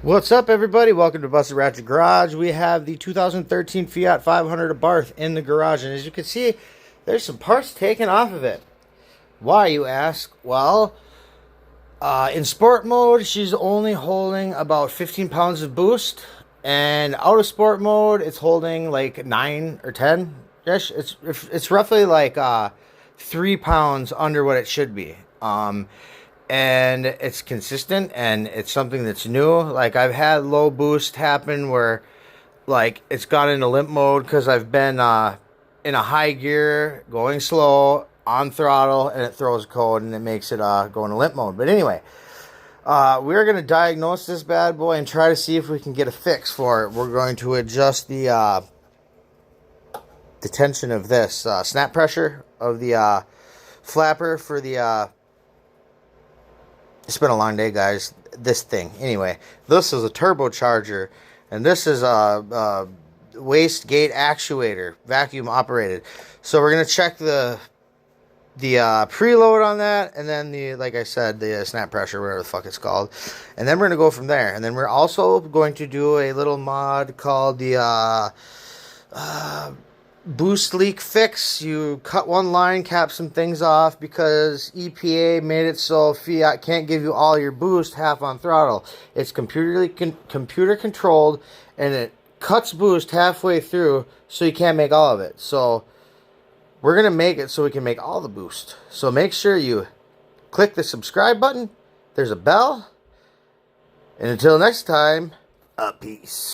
What's up, everybody? Welcome to Busted Ratchet Garage. We have the 2013 Fiat 500 Abarth in the garage, and as you can see, there's some parts taken off of it. Why, you ask? Well, in sport mode, she's only holding about 15 pounds of boost, and out of sport mode, it's holding like 9 or 10. Yes, it's roughly like 3 pounds under what it should be. And it's consistent, and it's something that's new. Like, I've had low boost happen where like it's gone into limp mode because I've been in a high gear going slow on throttle, and it throws code and it makes it go into limp mode. But anyway, we're going to diagnose this bad boy and try to see if we can get a fix for it. We're going to adjust the tension of this snap pressure of the flapper for the it's been a long day, guys. This thing. Anyway, this is a turbocharger, and this is a waste gate actuator, vacuum operated. So we're going to check the preload on that, and then like I said, the snap pressure, whatever the fuck it's called. And then we're going to go from there. And then we're also going to do a little mod called the boost leak fix. You cut one line, cap some things off, because EPA made it so Fiat can't give you all your boost half on throttle. It's computer controlled, and it cuts boost halfway through, so you can't make all of it. So we're gonna make it so we can make all the boost. So make sure you click the subscribe button. There's a bell, and until next time, peace.